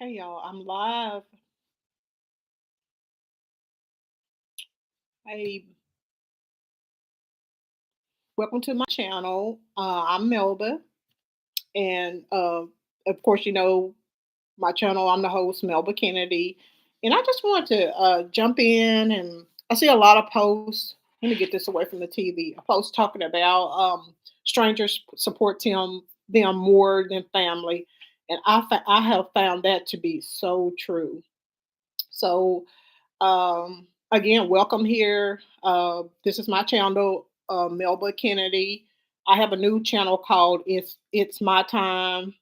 Hey y'all, I'm live. Hey, welcome to my channel. I'm Melba, and of course, my channel. I'm the host, Melba Kennedy, and I just wanted to jump in. And I see a lot of posts. Let me get this away from the TV. A post talking about strangers support them more than family, and I have found that to be so true. So again, welcome here. This is my channel, Melba Kennedy. I have a new channel called It's My Time,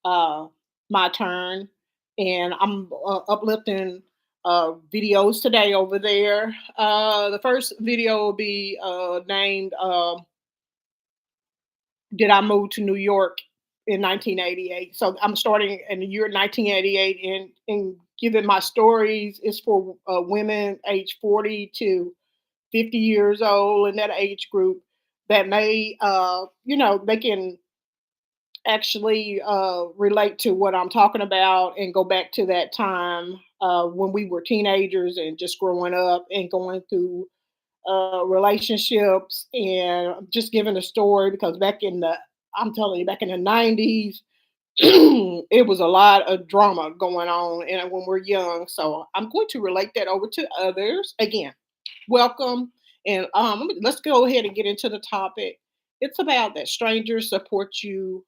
uh, My Turn, and I'm uplifting videos today over there. The first video will be named "Did I Move to New York in 1988?" So I'm starting in the year 1988 and giving my stories is for women age 40 to 50 years old in that age group that may, they can actually relate to what I'm talking about and go back to that time when we were teenagers and just growing up and going through relationships and just giving a story because I'm telling you, back in the 90s, it was a lot of drama going on and when we're young. So I'm going to relate that over to others. Again, welcome. And let's go ahead and get into the topic. It's about that strangers support you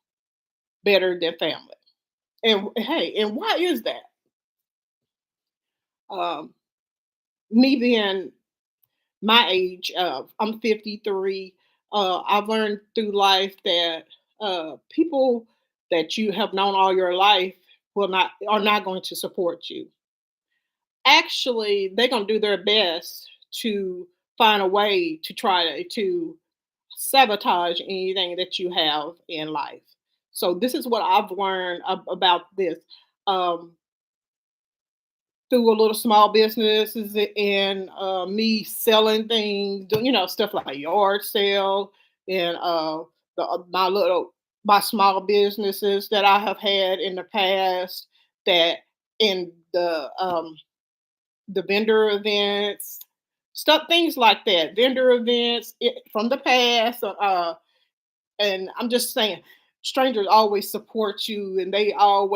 better than family. And hey, and why is that? Um, Me being my age, I'm 53. I've learned through life that people that you have known all your life will not are not going to support you. Actually, they're gonna do their best to find a way to try to sabotage anything that you have in life. So this is what I've learned about this. Um, Through a little small businesses and me selling things, doing stuff like yard sale and my small businesses that I have had in the past that in the vendor events, stuff things like that, vendor events from the past. And I'm just saying, strangers always support you, and they'll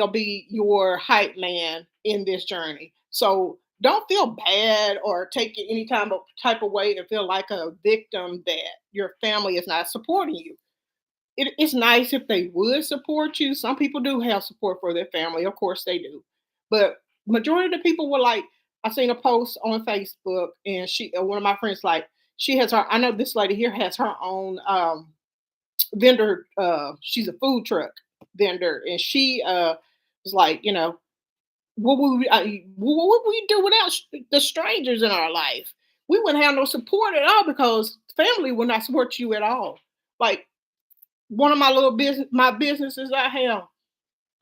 be your hype man in this journey. So don't feel bad or take it any type of way to feel like a victim that your family is not supporting you. It's nice if they would support you. Some people do have support for their family, of course they do, but majority of the people were like, I seen a post on Facebook, and one of my friends like she has her. I know this lady here has her own vendor. She's a food truck vendor, and she was like, what would we do without the strangers in our life? We wouldn't have no support at all because family would not support you at all. Like one of my businesses I have.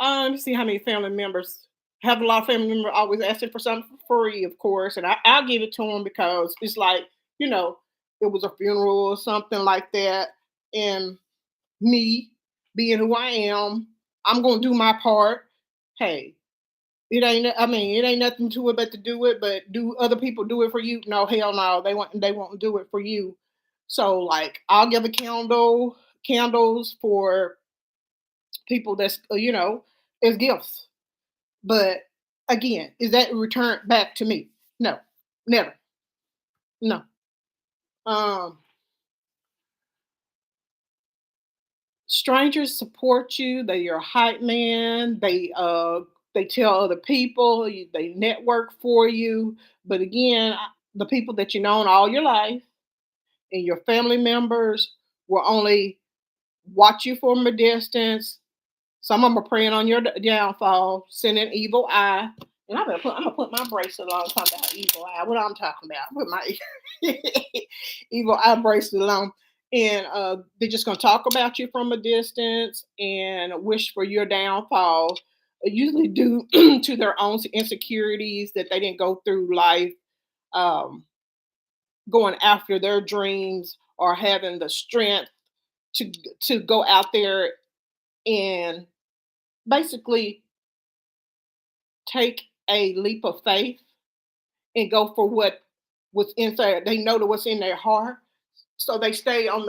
Let me see how many family members have a lot of family members always asking for something for free, of course, and I'll give it to them because it's like you know it was a funeral or something like that, and me being who I am, I'm gonna do my part. Hey, it ain't nothing to it but to do it. But do other people do it for you? No, hell no. They won't do it for you. So like, I'll give a candles for people that's as gifts. But again, is that returned back to me? No, never. No. Um, Strangers support you. They're your hype man. They tell other people. They network for you. But again, the people that you known all your life and your family members will only watch you from a distance. Some of them are preying on your downfall, sending evil eye. And I'm gonna put my bracelet on talking about evil eye. What I'm talking about. Put my evil eye bracelet on. And they're just gonna talk about you from a distance and wish for your downfall. Usually due to their own insecurities that they didn't go through life um, going after their dreams or having the strength to to go out there and basically take a leap of faith and go for what's inside. They know that what's in their heart. So they stay on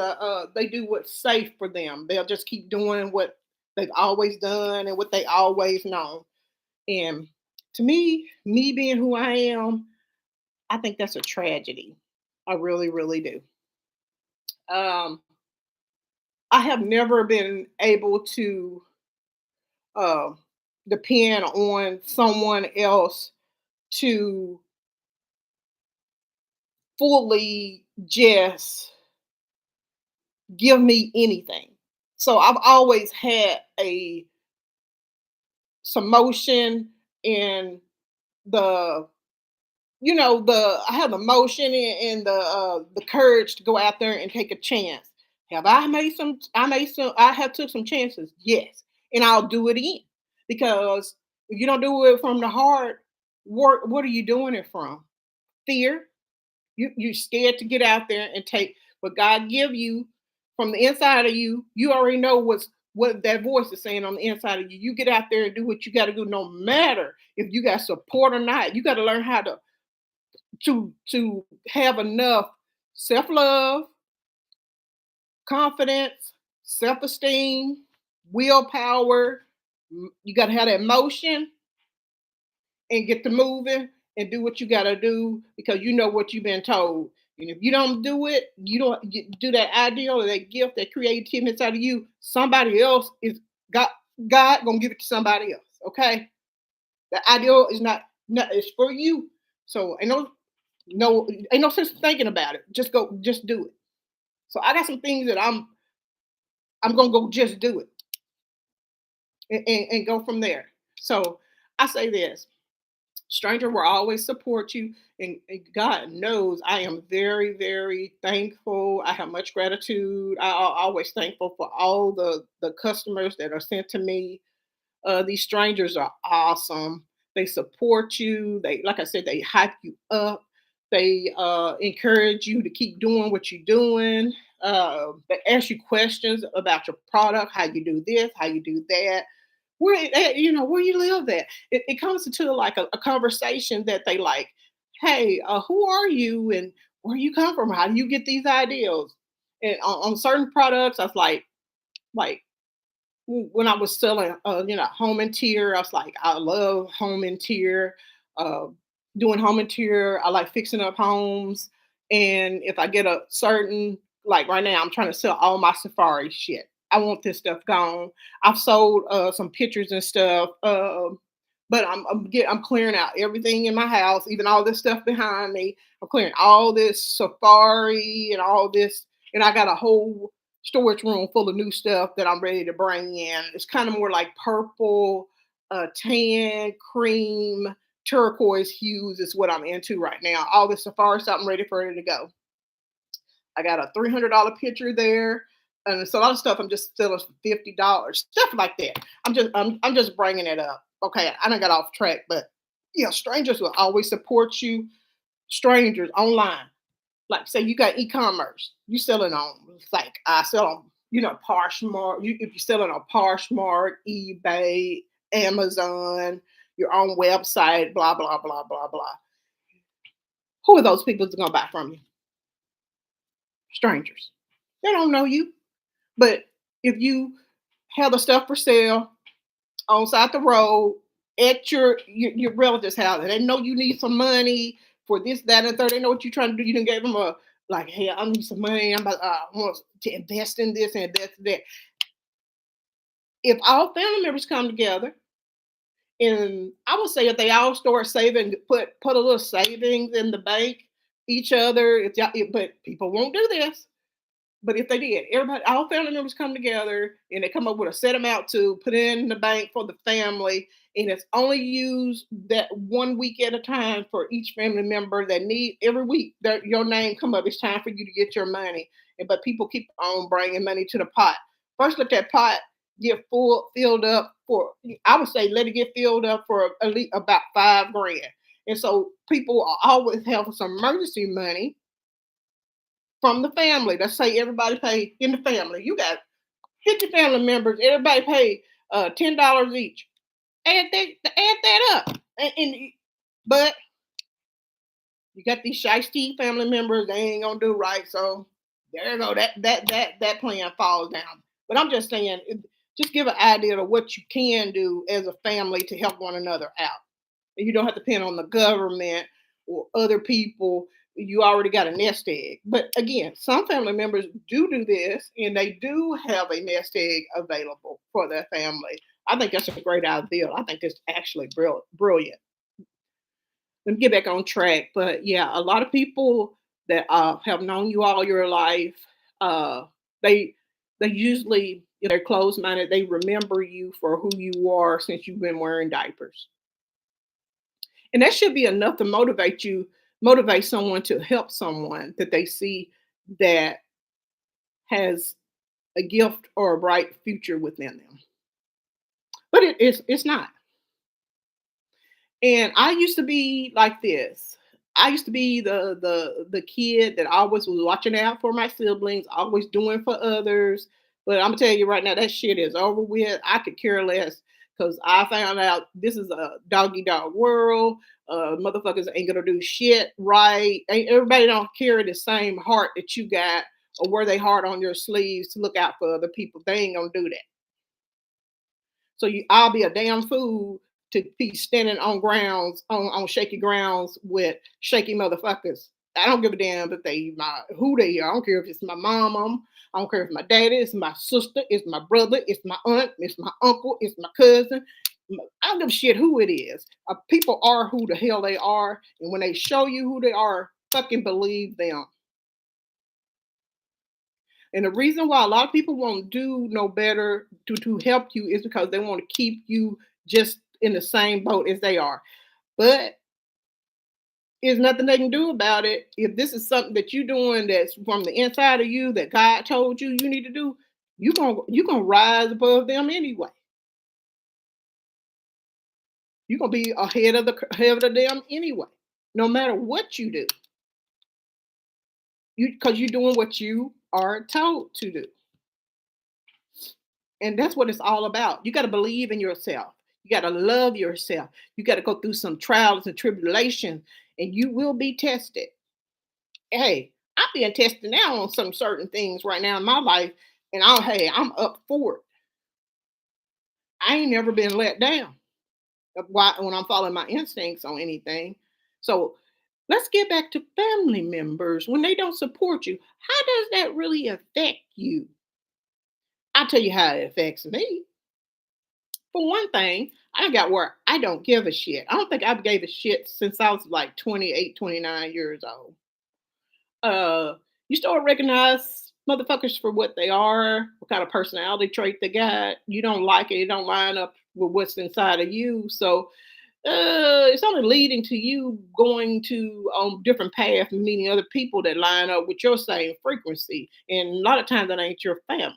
they do what's safe for them. They'll just keep doing what they've always done and what they always know. And to me being who I am, I think that's a tragedy. I really, really do. Um, I have never been able to uh, depend on someone else to fully just give me anything. So I've always had a some motion in the I have the motion and the courage to go out there and take a chance. Have I made some I have took some chances? Yes. And I'll do it again. Because if you don't do it from the heart, what are you doing it from? Fear. You're scared to get out there and take what God give you from the inside of you. You already know what that voice is saying on the inside of you. You get out there and do what you got to do, no matter if you got support or not. You got to learn how to have enough self-love, confidence, self-esteem, willpower. You got to have that motion and get to moving and do what you got to do because you know what you've been told. And if you don't do it, you don't do that ideal or that gift, that creativity inside of you. Somebody else is God. God gonna give it to somebody else. Okay, the ideal is not it's for you. So ain't no sense of thinking about it. Just do it. So I got some things that I'm gonna go just do it and go from there. So I say this: stranger will always support you, and God knows I am very, very thankful. I have much gratitude. Always thankful for all the customers that are sent to me. These strangers are awesome. They support you. They, like I said, they hype you up. They encourage you to keep doing what you're doing. They ask you questions about your product, how you do this, how you do that, where you live at. It comes into like a conversation that they like. Hey, who are you, and where you come from? How do you get these ideas? And on certain products, I was like when I was selling, home interior, I was like, I love home interior, uh, doing home interior. I like fixing up homes. And if I get a certain, like right now, I'm trying to sell all my safari shit. I want this stuff gone. I've sold some pictures and stuff, but I'm clearing out everything in my house, even all this stuff behind me. I'm clearing all this safari and all this, and I got a whole storage room full of new stuff that I'm ready to bring in. It's kind of more like purple, tan, cream, turquoise hues is what I'm into right now. All this safari stuff, I'm ready for it to go. I got a $300 picture there. And it's a lot of stuff I'm just selling for $50, stuff like that. I'm just bringing it up. Okay, I don't got off track, but strangers will always support you. Strangers online, like say you got e-commerce, you selling on, it's like I sell on, Poshmark. If you're selling on Poshmark, eBay, Amazon, your own website, blah blah blah blah blah. Who are those people that's gonna buy from you? Strangers. They don't know you, but if you have the stuff for sale on side the road at your relative's house, and they know you need some money for this, that, and third. They know what you're trying to do. You didn't give them a like, hey, I need some money. I want to invest in this and invest in that. If all family members come together, and I would say if they all start saving, put a little savings in the bank, each other. But people won't do this. But if they did, everybody, all family members come together and they come up with a set amount to put in the bank for the family, and it's only used that 1 week at a time for each family member that need every week that your name come up. It's time for you to get your money, but people keep on bringing money to the pot. First, let that pot get filled up for. I would say let it get filled up for at least about 5 grand, and so people always have some emergency money from the family. Let's say everybody pay in the family. You got 50 family members. Everybody pay $10 each. Add that up. But you got these shiesty family members, they ain't gonna do right. So there you go. That plan falls down. But I'm just saying, just give an idea of what you can do as a family to help one another out. And you don't have to depend on the government or other people. You already got a nest egg. But again, some family members do this, and they do have a nest egg available for their family. I think that's a great idea. I think it's actually brilliant. Let me get back on track. But yeah, a lot of people that have known you all your life, uh, they they usually, if they're closed minded, they remember you for who you are since you've been wearing diapers, and that should be enough to motivate someone to help someone that they see that has a gift or a bright future within them. But it's not. And I used to be like this. I used to be the kid that always was watching out for my siblings, always doing for others. But I'm gonna tell you right now, that shit is over with. I could care less because I found out this is a doggy dog world. Motherfuckers ain't gonna do shit right. Everybody don't carry the same heart that you got or wear they heart on your sleeves to look out for other people. They ain't gonna do that. So I'll be a damn fool to be standing on grounds on shaky grounds with shaky motherfuckers. I don't give a damn if they my who they are. I don't care if it's my mom. I don't care if my daddy, it's my sister, it's my brother, it's my aunt, it's my uncle, it's my cousin. I don't give a shit who it is. People are who the hell they are, and when they show you who they are, fucking believe them. And the reason why a lot of people won't do no better to help you is because they want to keep you just in the same boat as they are. But there's nothing they can do about it. If this is something that you're doing that's from the inside of you that God told you you need to do, you gonna rise above them anyway. You're gonna be ahead of them anyway, no matter what you do. Because you're doing what you are told to do. And that's what it's all about. You got to believe in yourself. You got to love yourself. You got to go through some trials and tribulations, and you will be tested. Hey, I'm being tested now on some certain things right now in my life, and I'm up for it. I ain't never been let down when I'm following my instincts on anything. So let's get back to family members when they don't support you. How does that really affect you? I'll tell you how it affects me. For one thing, I got where I don't give a shit. I don't think I've gave a shit since I was like 28, 29 years old. You start to recognize motherfuckers for what they are, what kind of personality trait they got. You don't like it, it don't line up with what's inside of you. So it's only leading to you going to on different paths and meeting other people that line up with your same frequency. And a lot of times that ain't your family.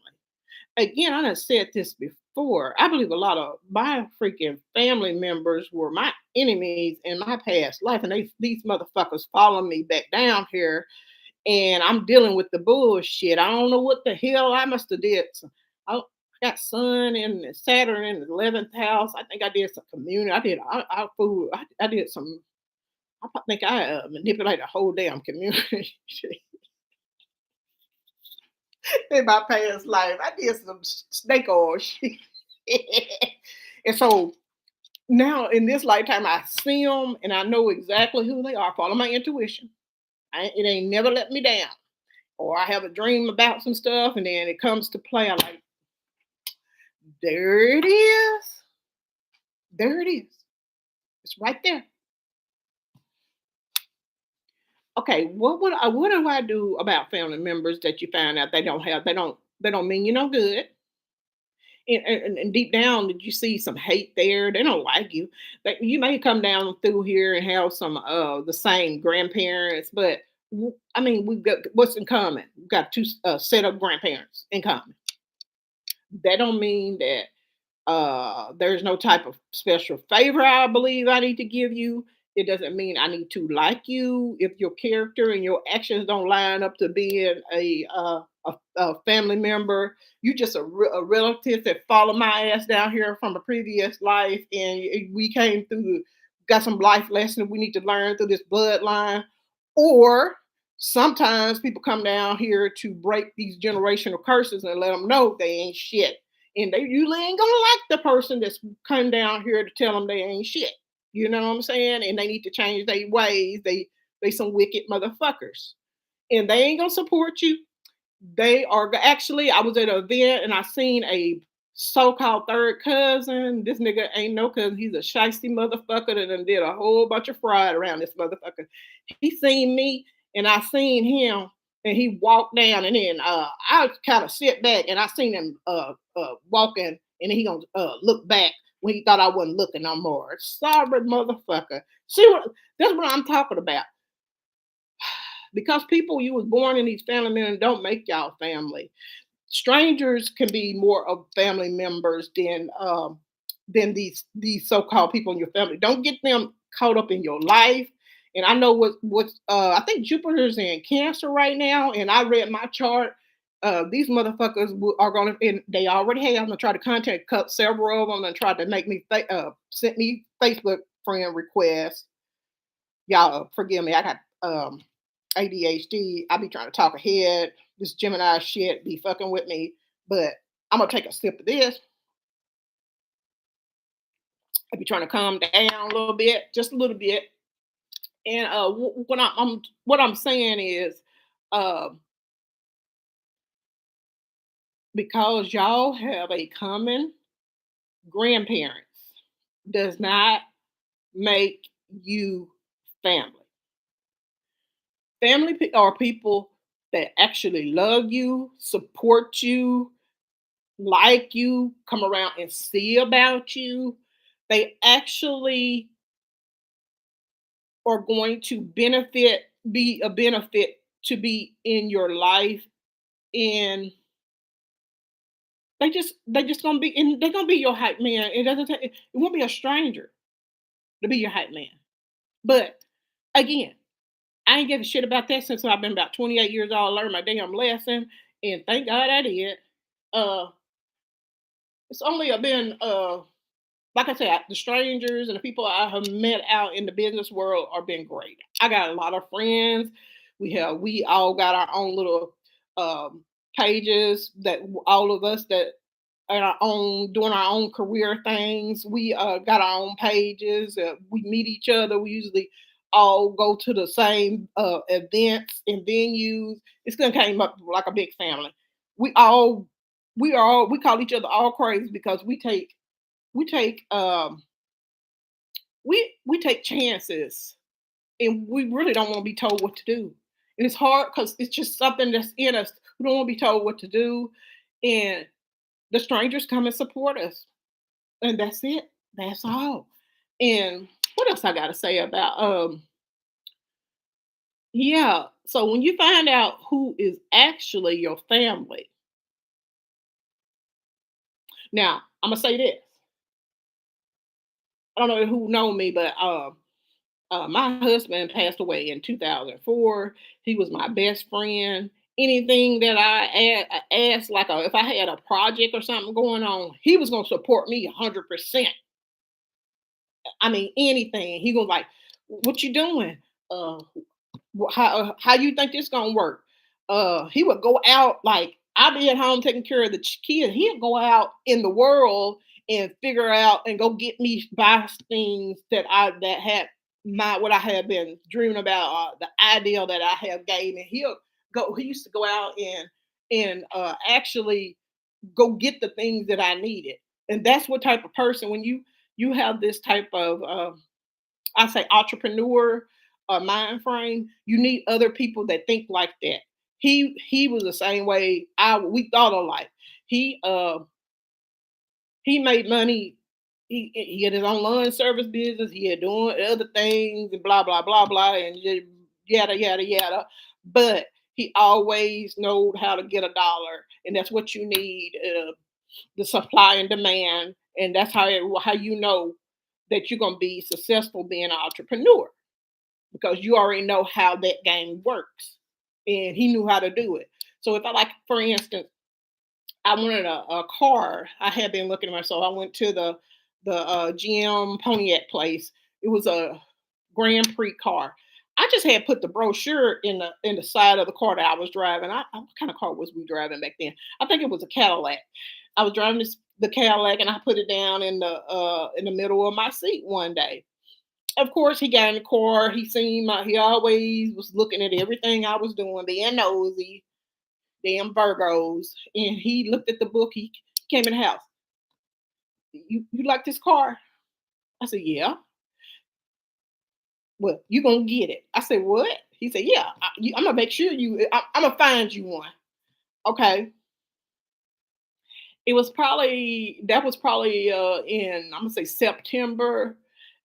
Again, I done said this before. I believe a lot of my freaking family members were my enemies in my past life, and these motherfuckers follow me back down here, and I'm dealing with the bullshit. I don't know what the hell I must have did. I got Sun and Saturn in the 11th house. I think I did some community. I did some. Think I manipulated the whole damn community. In my past life. I did some snake oil shit. And so now in this lifetime, I see them and I know exactly who they are. Follow my intuition. It ain't never let me down. Or I have a dream about some stuff and then it comes to play. I'm like, there it is. There it is. It's right there. Okay, what do I do about family members that you find out they don't mean you no good? And deep down, did you see some hate there? They don't like you. Like you may come down through here and have some the same grandparents, but I mean, we've got what's in common. We've got two set of grandparents in common. That don't mean that there's no type of special favor I believe I need to give you. It doesn't mean I need to like you. If your character and your actions don't line up to being a family member, you just a relative that followed my ass down here from a previous life, and we came through, got some life lessons we need to learn through this bloodline. Or sometimes people come down here to break these generational curses and let them know they ain't shit. And they usually ain't gonna like the person that's come down here to tell them they ain't shit. You know what I'm saying? And they need to change their ways. They some wicked motherfuckers. And they ain't gonna support you. They are actually, I was at an event and I seen a so-called third cousin. This nigga ain't no cousin. He's a shisty motherfucker that done did a whole bunch of fraud around this motherfucker. He seen me and I seen him and he walked down and then I kind of sit back and I seen him walking and then he gonna look back when he thought I wasn't looking no more. Sorry, motherfucker. See what that's what I'm talking about. Because people you was born in these family men don't make y'all family. Strangers can be more of family members than these so-called people in your family. Don't get them caught up in your life. And I know I think Jupiter's in Cancer right now, and I read my chart. These motherfuckers are gonna, and they already have. I'm gonna try to contact cut several of them and try to make me sent me Facebook friend requests. Y'all forgive me. I got ADHD. I be trying to talk ahead. This Gemini shit be fucking with me. But I'm gonna take a sip of this. I be trying to calm down a little bit, just a little bit. And what I'm saying is, uh, because y'all have a common grandparents, does not make you family. Family are people that actually love you, support you, like you, come around and see about you. They actually are going to be a benefit to be in your life. And they just gonna be, and they're gonna be your hype man. It won't be a stranger to be your hype man. But again, I ain't give a shit about that since I've been about 28 years old. I learned my damn lesson, and thank God I did. Uh, it's only been like I said, the strangers and the people I have met out in the business world are been great. I got a lot of friends. We all got our own little um, pages that all of us that are our own doing our own career things. We got our own pages. We meet each other. We usually all go to the same events and venues. It's gonna came up like a big family. We all we call each other all crazy because we take we take chances and we really don't want to be told what to do. And it's hard because it's just something that's in us. We don't want to be told what to do. And the strangers come and support us. And that's it. That's all. And what else I gotta say about yeah. So when you find out who is actually your family, now I'm gonna say this. I don't know who know me, but my husband passed away in 2004. He was my best friend. Anything that asked, like if I had a project or something going on, he was gonna support me 100%. I mean, anything. He was like, "What you doing? Uh, how you think this gonna work?" He would go out like I'd be at home taking care of the kids. He'd go out in the world and figure out and go get me buy things that had my what I had been dreaming about, the ideal that I have gave, and he'll go. He used to go out and actually go get the things that I needed, and that's what type of person when you have this type of I say entrepreneur mind frame, you need other people that think like that. He was the same way we thought alike. He uh he made money. He had his own lawn service business. He had doing other things and blah blah blah blah and yada yada yada. But he always knowed how to get a dollar, and that's what you need. The supply and demand, and that's how you know. that you're gonna be successful being an entrepreneur because you already know how that game works. And he knew how to do it. So if I like, for instance, I wanted a car. I had been looking at myself. I went to the GM Pontiac place. It was a Grand Prix car. I just had put the brochure in the side of the car that I was driving. What kind of car was we driving back then? I think it was a Cadillac. I was driving the Cadillac, and I put it down in the middle of my seat one day. Of course, he got in the car. He seen my. He always was looking at everything I was doing, being nosy, damn Virgos. And he looked at the book. He came in the house. You like this car? I said, yeah. Well, you gonna get it. I said, what? He said, yeah. I'm gonna make sure I'm gonna find you one. Okay. It was probably that was probably in I'm gonna say September,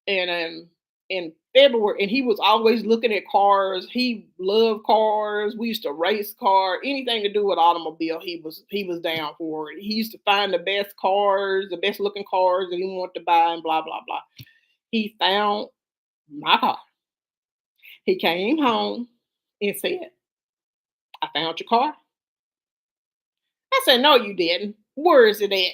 and in February, and he was always looking at cars. He loved cars. We used to race car, anything to do with automobile. He was down for it. He used to find the best cars, the best looking cars that he wanted to buy, and blah blah blah. He found my car. He came home and said, "I found your car." I said, "No, you didn't. Where is it at?"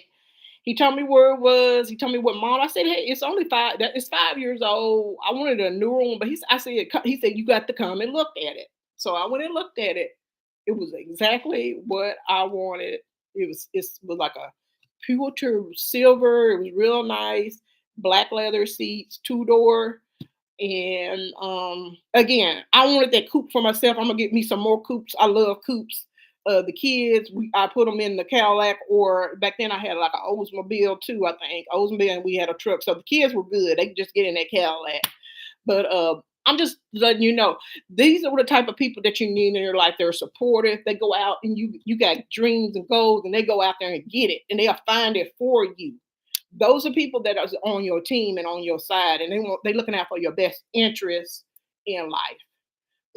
He told me where it was. He told me what model. I said, "Hey, it's only five. It's 5 years old. I wanted a newer one, but I said, he said, you got to come and look at it." So I went and looked at it. It was exactly what I wanted. It was like a pewter silver. It was real nice, black leather seats, two door. And again, I wanted that coupe for myself. I'm gonna get me some more coupes. I love coupes. The kids, I put them in the Cadillac, or back then I had like an Oldsmobile too. I think Oldsmobile, and we had a truck, so the kids were good. They could just get in that Cadillac. But I'm just letting you know, these are the type of people that you need in your life. They're supportive. They go out, and you got dreams and goals, and they go out there and get it, and they'll find it for you. Those are people that are on your team and on your side, and they looking out for your best interests in life.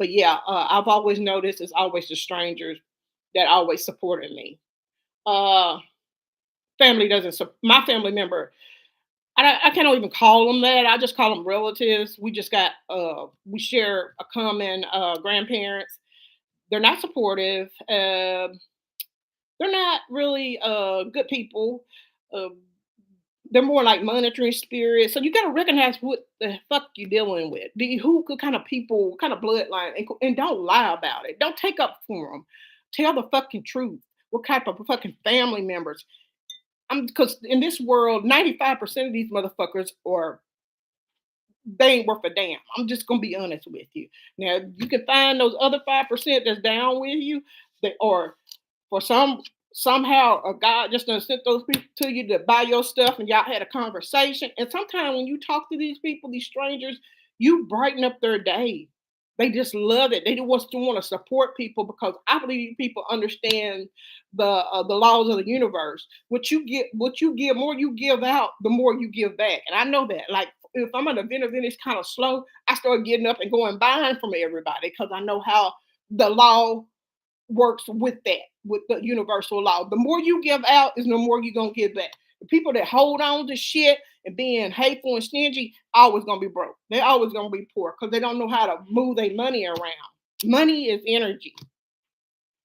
But yeah, I've always noticed it's always the strangers that always supported me. Uh, family doesn't. My family member, I can't even call them that. I just call them relatives. We share a common grandparents. They're not supportive. They're not really good people. Uh, they're more like monitoring spirits. So you got to recognize what the fuck you're dealing with. Who could kind of people, kind of bloodline, and don't lie about it. Don't take up for them. Tell the fucking truth. What type of fucking family members? Because in this world, 95% of these motherfuckers are they ain't worth a damn. I'm just gonna be honest with you. Now you can find those other 5% that's down with you, that or for somehow a God just done sent those people to you to buy your stuff, and y'all had a conversation. And sometimes when you talk to these people, these strangers, you brighten up their day. They just love it. They just want to support people because I believe people understand the laws of the universe. What you give, more you give out, the more you give back. And I know that. Like if I'm an event is kind of slow, I start getting up and going buying from everybody because I know how the law works with that, with the universal law. The more you give out is the more you're gonna give back. The people that hold on to shit and being hateful and stingy always gonna be broke. They're always gonna be poor because they don't know how to move their money around. Money is energy.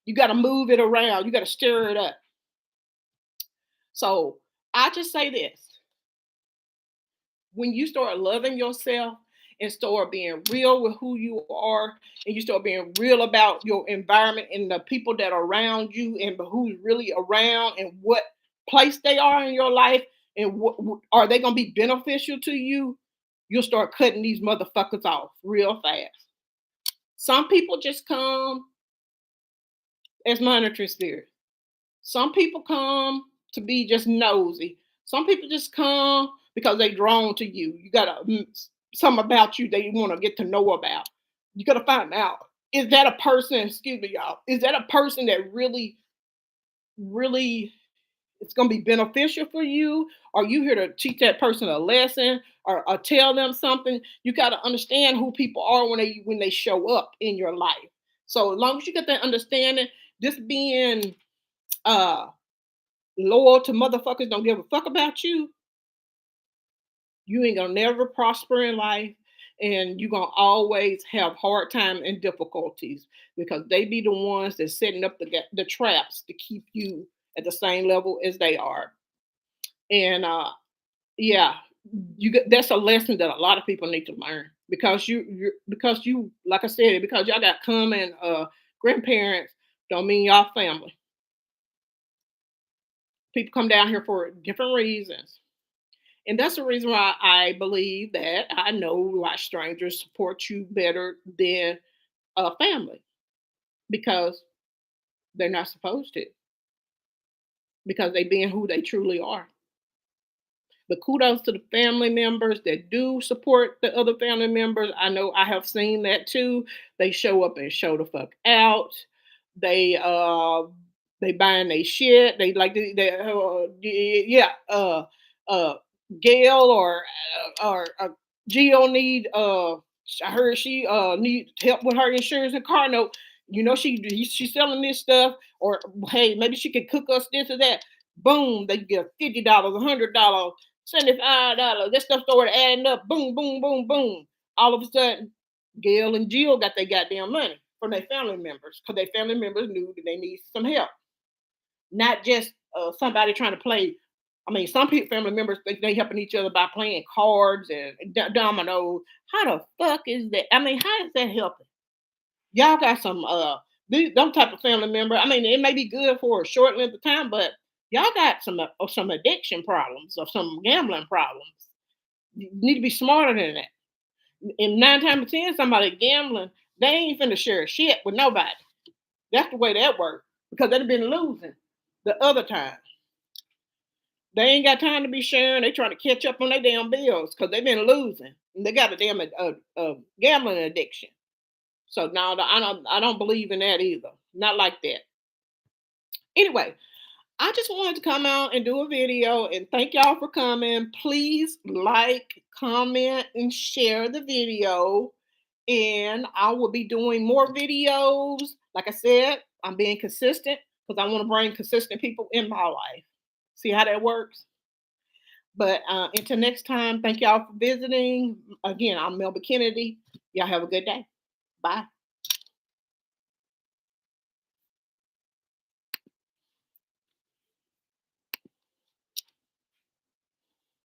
You got to move it around. You got to stir it up. So I just say this: when you start loving yourself and start being real with who you are, and you start being real about your environment and the people that are around you and who's really around and what place they are in your life, and are they going to be beneficial to you, you'll start cutting these motherfuckers off real fast. Some people just come as monitoring spirits. Some people come to be just nosy. Some people just come because they drawn to you. You got something about you they want to get to know about. You got to find out, is that a person? Excuse me, y'all. Is that a person that really, really, it's going to be beneficial for you? Are you here to teach that person a lesson or tell them something? You got to understand who people are when they show up in your life. So as long as you get that understanding, just being uh loyal to motherfuckers don't give a fuck about you, You ain't gonna never prosper in life, and you're gonna always have hard time and difficulties because they be the ones that's setting up the traps to keep you at the same level as they are. And yeah, you get that's a lesson that a lot of people need to learn because you like I said, because y'all got common grandparents don't mean y'all family. People come down here for different reasons. And that's the reason why I believe that I know why strangers support you better than a family because they're not supposed to, because they being who they truly are. But kudos to the family members that do support the other family members. I know I have seen that too. They show up and show the fuck out. They they buying their shit. They like yeah uh Gail or Gio need I heard she need help with her insurance and car note. You know she's selling this stuff, or hey, maybe she could cook us this or that. Boom, they get $50, $100, $75. That stuff started adding up. Boom, boom, boom, boom. All of a sudden, Gail and Jill got their goddamn money from their family members because their family members knew that they need some help, not just somebody trying to play. I mean, some people, family members, they helping each other by playing cards and dominoes. How the fuck is that? I mean, how is that helping? Y'all got some them type of family member. I mean, it may be good for a short length of time, but y'all got some addiction problems or some gambling problems. You need to be smarter than that. And 9 times 10, somebody gambling, they ain't finna share shit with nobody. That's the way that works because they've been losing the other time. They ain't got time to be sharing. They trying to catch up on their damn bills because they've been losing. And they got a damn gambling addiction. So now I don't believe in that either. Not like that. Anyway, I just wanted to come out and do a video and thank y'all for coming. Please like, comment, and share the video. And I will be doing more videos. Like I said, I'm being consistent because I want to bring consistent people in my life. See how that works? But until next time, thank y'all for visiting. Again, I'm Melba Kennedy. Y'all have a good day. Bye.